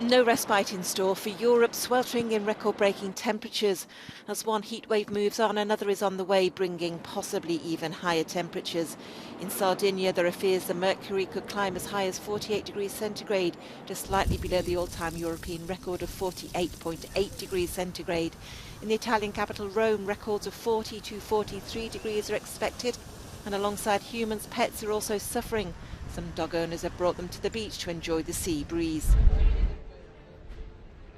No respite in store for Europe, sweltering in record-breaking temperatures. As one heatwave moves on, another is on the way, bringing possibly even higher temperatures. In Sardinia, there are fears the mercury could climb as high as 48 degrees centigrade, just slightly below the all-time European record of 48.8 degrees centigrade. In the Italian capital, Rome, records of 40 to 43 degrees are expected. And alongside humans, pets are also suffering. Some dog owners have brought them to the beach to enjoy the sea breeze.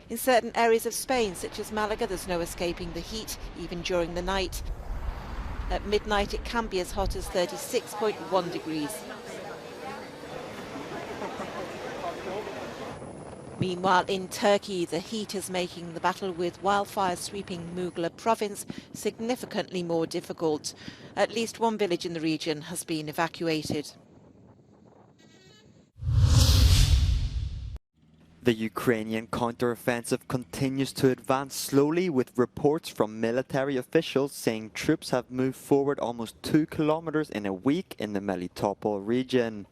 In certain areas of Spain, such as Malaga, there's no escaping the heat, even during the night. At midnight, it can be as hot as 36.1 degrees. Meanwhile, in Turkey, the heat is making the battle with wildfires sweeping Mughal province significantly more difficult. At least one village in the region has been evacuated. The Ukrainian counteroffensive continues to advance slowly, with reports from military officials saying troops have moved forward almost 2 kilometers in a week in the Melitopol region.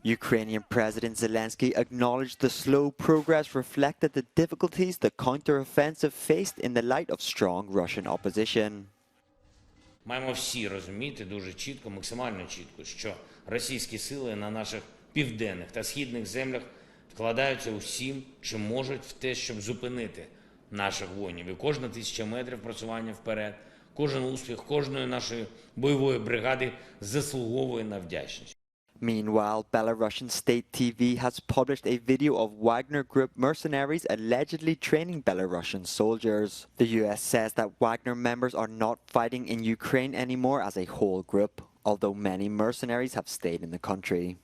Ukrainian President Zelensky acknowledged the slow progress reflected the difficulties the counteroffensive faced in the light of strong Russian opposition. Маємо всі розуміти дуже чітко, максимально чітко, що російські сили на наших південних та східних землях вкладаються усім, чим можуть, в те, щоб зупинити наших воїнів. І кожна 1000 метрів просування вперед, кожен успіх кожної нашої бойової бригади заслуговує на вдячність. Meanwhile, Belarusian state TV has published a video of Wagner Group mercenaries allegedly training Belarusian soldiers. The US says that Wagner members are not fighting in Ukraine anymore as a whole group, although many mercenaries have stayed in the country.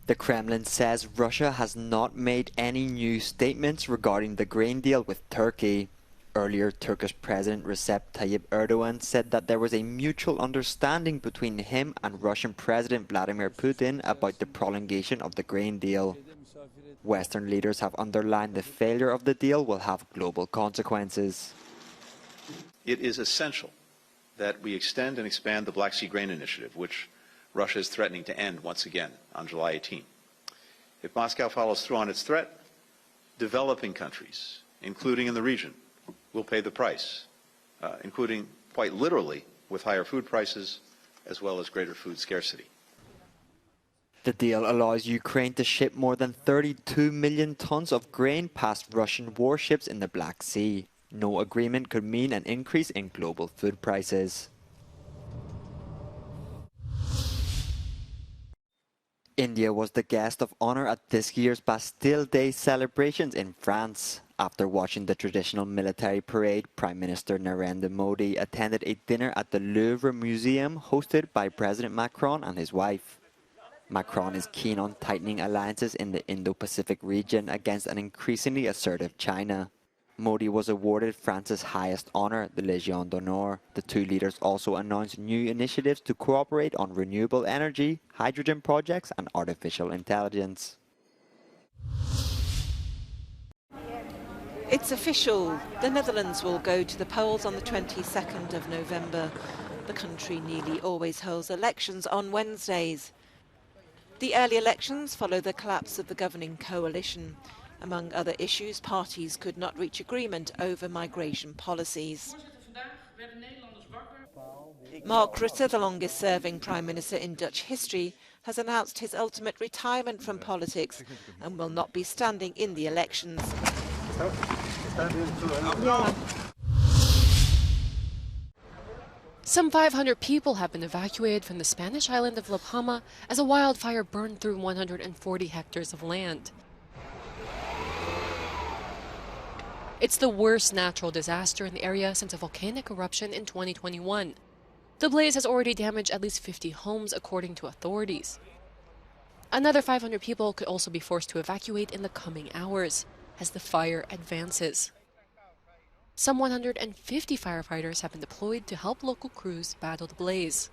The Kremlin says Russia has not made any new statements regarding the grain deal with Turkey. Earlier, Turkish President Recep Tayyip Erdogan said that there was a mutual understanding between him and Russian President Vladimir Putin about the prolongation of the grain deal. Western leaders have underlined the failure of the deal will have global consequences. It is essential that we extend and expand the Black Sea Grain Initiative, which Russia is threatening to end once again on July 18. If Moscow follows through on its threat, developing countries, including in the region, will pay the price, including quite literally with higher food prices as well as greater food scarcity. The deal allows Ukraine to ship more than 32 million tons of grain past Russian warships in the Black Sea. No agreement could mean an increase in global food prices. India was the guest of honor at this year's Bastille Day celebrations in France. After watching the traditional military parade, Prime Minister Narendra Modi attended a dinner at the Louvre Museum hosted by President Macron and his wife. Macron is keen on tightening alliances in the Indo-Pacific region against an increasingly assertive China. Modi was awarded France's highest honor, the Légion d'honneur. The two leaders also announced new initiatives to cooperate on renewable energy, hydrogen projects and artificial intelligence. It's official. The Netherlands will go to the polls on the 22nd of November. The country nearly always holds elections on Wednesdays. The early elections follow the collapse of the governing coalition. Among other issues, parties could not reach agreement over migration policies. Mark Rutte, the longest-serving Prime Minister in Dutch history, has announced his ultimate retirement from politics and will not be standing in the elections. Some 500 people have been evacuated from the Spanish island of La Palma as a wildfire burned through 140 hectares of land. It's the worst natural disaster in the area since a volcanic eruption in 2021. The blaze has already damaged at least 50 homes, according to authorities. Another 500 people could also be forced to evacuate in the coming hours as the fire advances. Some 150 firefighters have been deployed to help local crews battle the blaze.